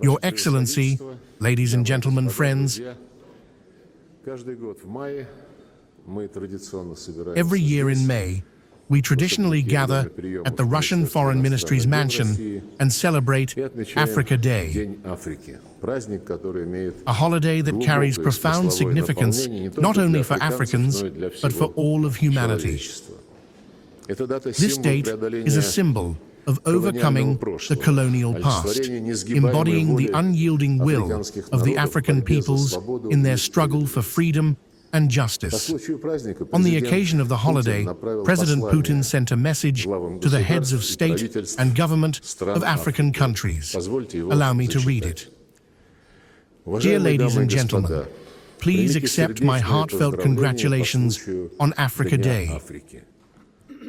Your Excellency, ladies and gentlemen, friends, every year in May, we traditionally gather at the Russian Foreign Ministry's mansion and celebrate Africa Day, a holiday that carries profound significance not only for Africans, but for all of humanity. This date is a symbol of overcoming the colonial past, embodying the unyielding will of the African peoples in their struggle for freedom and justice. On the occasion of the holiday, President Putin sent a message to the heads of state and government of African countries. Allow me to read it. Dear ladies and gentlemen, please accept my heartfelt congratulations on Africa Day.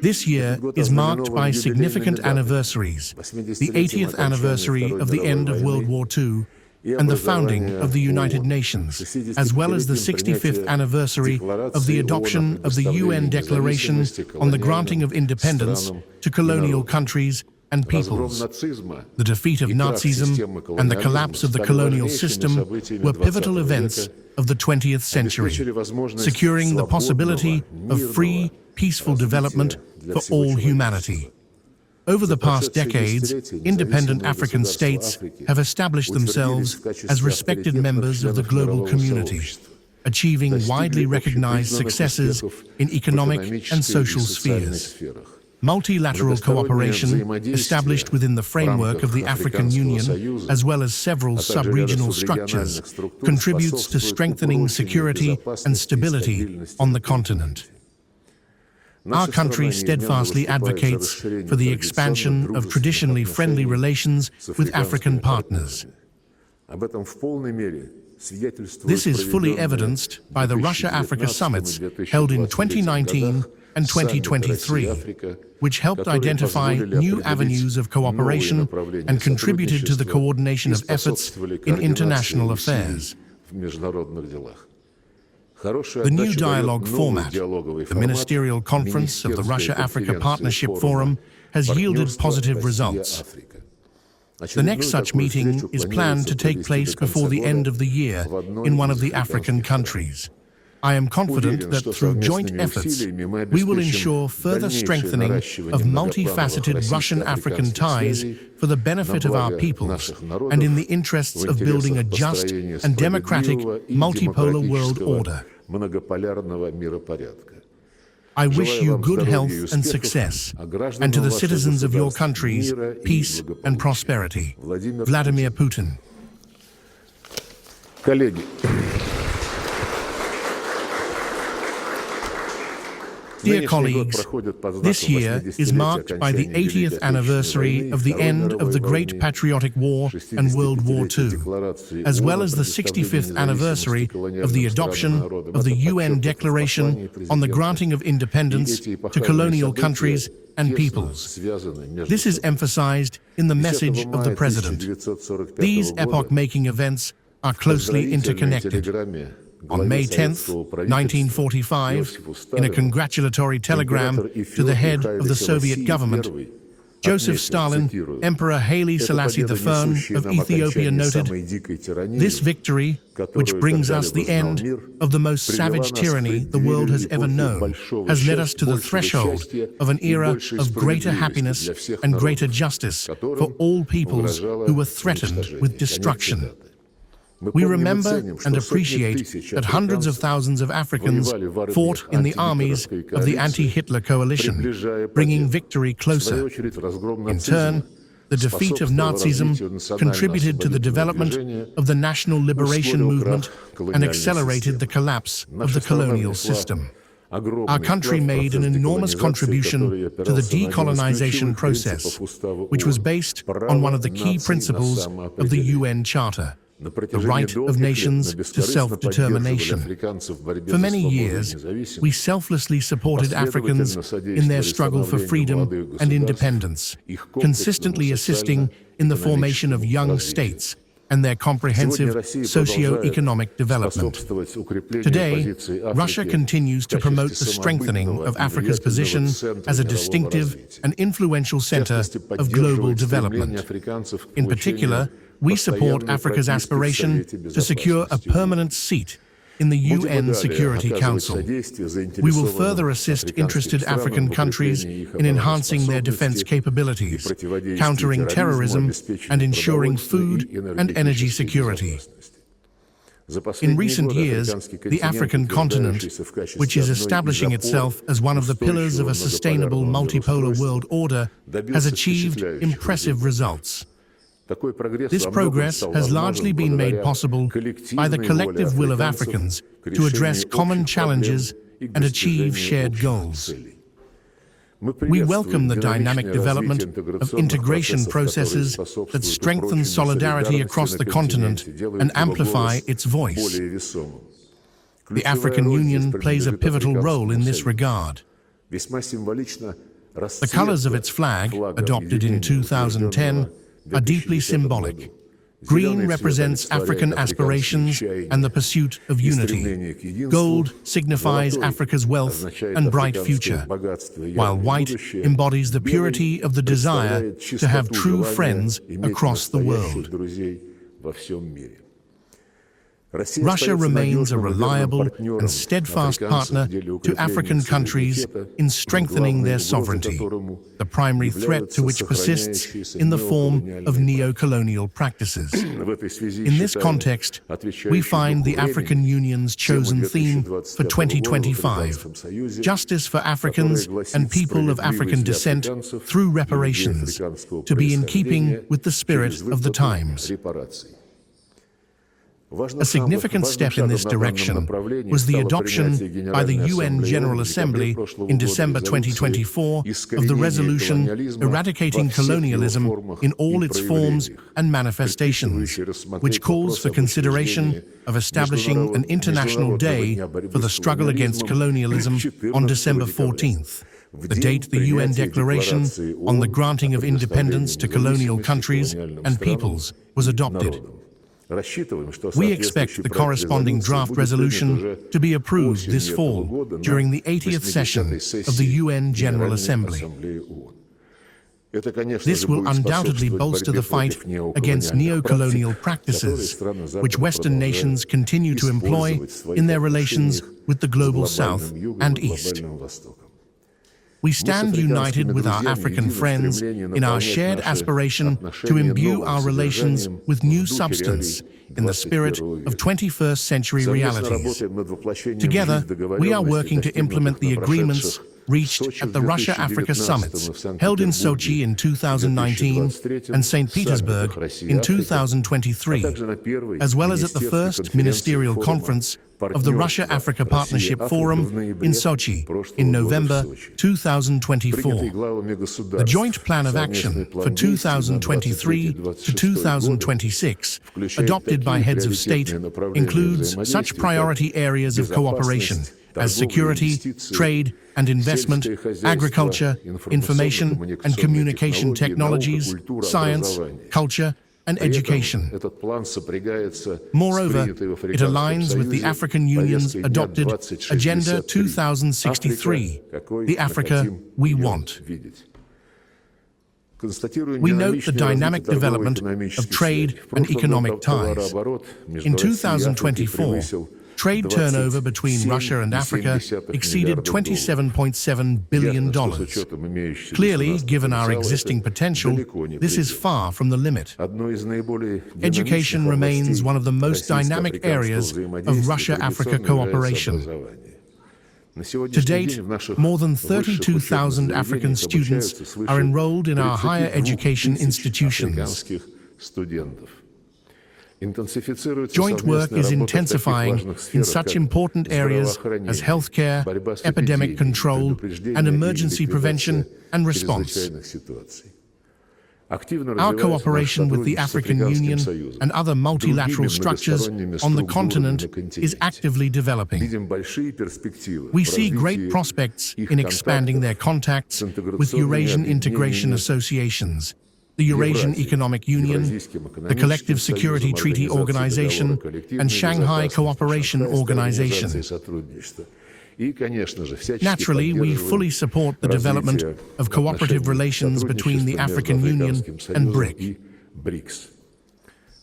This year is marked by significant anniversaries, the 80th anniversary of the end of World War II and the founding of the United Nations, as well as the 65th anniversary of the adoption of the UN Declaration on the Granting of Independence to Colonial Countries and Peoples. The defeat of Nazism and the collapse of the colonial system were pivotal events of the 20th century, securing the possibility of free, peaceful development for all humanity. Over the past decades, independent African states have established themselves as respected members of the global community, achieving widely recognized successes in economic and social spheres. Multilateral cooperation, established within the framework of the African Union, as well as several sub-regional structures, contributes to strengthening security and stability on the continent. Our country steadfastly advocates for the expansion of traditionally friendly relations with African partners. This is fully evidenced by the Russia-Africa summits held in 2019 and 2023, which helped identify new avenues of cooperation and contributed to the coordination of efforts in international affairs. The new dialogue format, the Ministerial Conference of the Russia-Africa Partnership Forum, has yielded positive results. The next such meeting is planned to take place before the end of the year in one of the African countries. I am confident that through joint efforts, we will ensure further strengthening of multifaceted Russian-African ties for the benefit of our peoples and in the interests of building a just and democratic multipolar world order. I wish you good health and success, and to the citizens of your countries, peace and prosperity. Vladimir Putin. Dear colleagues, this year is marked by the 80th anniversary of the end of the Great Patriotic War and World War II, as well as the 65th anniversary of the adoption of the UN Declaration on the Granting of Independence to Colonial Countries and Peoples. This is emphasized in the message of the President. These epoch-making events are closely interconnected. On May 10, 1945, in a congratulatory telegram to the head of the Soviet government, Joseph Stalin, Emperor Haile Selassie I of Ethiopia noted, "This victory, which brings us the end of the most savage tyranny the world has ever known, has led us to the threshold of an era of greater happiness and greater justice for all peoples who were threatened with destruction." We remember and appreciate that hundreds of thousands of Africans fought in the armies of the anti-Hitler coalition, bringing victory closer. In turn, the defeat of Nazism contributed to the development of the national liberation movement and accelerated the collapse of the colonial system. Our country made an enormous contribution to the decolonization process, which was based on one of the key principles of the UN Charter: the right of nations to self-determination. For many years, we selflessly supported Africans in their struggle for freedom and independence, consistently assisting in the formation of young states and their comprehensive socio-economic development. Today, Russia continues to promote the strengthening of Africa's position as a distinctive and influential center of global development. In particular, We support Africa's aspiration to secure a permanent seat in the UN Security Council. We will further assist interested African countries in enhancing their defense capabilities, countering terrorism, and ensuring food and energy security. In recent years, the African continent, which is establishing itself as one of the pillars of a sustainable multipolar world order, has achieved impressive results. This progress has largely been made possible by the collective will of Africans to address common challenges and achieve shared goals. We welcome the dynamic development of integration processes that strengthen solidarity across the continent and amplify its voice. The African Union plays a pivotal role in this regard. The colors of its flag, adopted in 2010, are deeply symbolic. Green represents African aspirations and the pursuit of unity. Gold signifies Africa's wealth and bright future, while white embodies the purity of the desire to have true friends across the world. Russia remains a reliable and steadfast partner to African countries in strengthening their sovereignty, the primary threat to which persists in the form of neo-colonial practices. In this context, we find the African Union's chosen theme for 2025, Justice for Africans and People of African Descent through Reparations, to be in keeping with the spirit of the times. A significant step in this direction was the adoption by the UN General Assembly in December 2024 of the resolution eradicating colonialism in all its forms and manifestations, which calls for consideration of establishing an international day for the struggle against colonialism on December 14th. The date the UN Declaration on the granting of independence to colonial countries and peoples was adopted. We expect the corresponding draft resolution to be approved this fall during the 80th session of the UN General Assembly. This will undoubtedly bolster the fight against neo-colonial practices, which Western nations continue to employ in their relations with the Global South and East. We stand united with our African friends in our shared aspiration to imbue our relations with new substance in the spirit of 21st century realities. Together, we are working to implement the agreements reached at the Russia-Africa summits held in Sochi in 2019 and St. Petersburg in 2023, as well as at the first ministerial conference of the Russia-Africa Partnership Forum in Sochi in November 2024. The Joint Plan of Action for 2023 to 2026, adopted by heads of state, includes such priority areas of cooperation as security, trade and investment, agriculture, information and communication technologies, science, culture, and education. Moreover, it aligns with the African Union's adopted Agenda 2063, the Africa we want. We note the dynamic development of trade and economic ties. In 2024, trade turnover between Russia and Africa exceeded $27.7 billion. Clearly, given our existing potential, this is far from the limit. Education remains one of the most dynamic areas of Russia-Africa cooperation. To date, more than 32,000 African students are enrolled in our higher education institutions. Joint work is intensifying in such important areas as healthcare, epidemic control, and emergency prevention and response. Our cooperation with the African Union and other multilateral structures on the continent is actively developing. We see great prospects in expanding their contacts with Eurasian integration associations, the Eurasian Economic Union, the Collective Security Treaty Organization, and Shanghai Cooperation Organization. Naturally, we fully support the development of cooperative relations between the African Union and BRIC.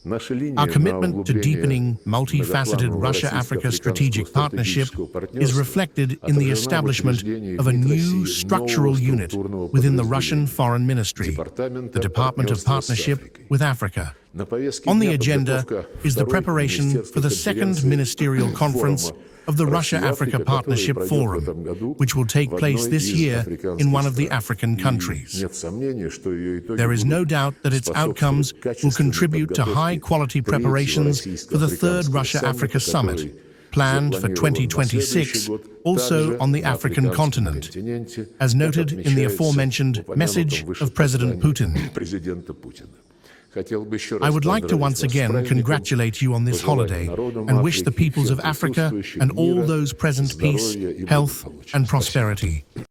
Our commitment to deepening multifaceted Russia-Africa strategic partnership is reflected in the establishment of a new structural unit within the Russian Foreign Ministry, the Department of Partnership with Africa. On the agenda is the preparation for the second ministerial conference of the Russia-Africa Partnership Forum, which will take place this year in one of the African countries. There is no doubt that its outcomes will contribute to high-quality preparations for the third Russia-Africa Summit, planned for 2026, also on the African continent, as noted in the aforementioned message of President Putin. I would like to once again congratulate you on this holiday and wish the peoples of Africa and all those present peace, health, and prosperity.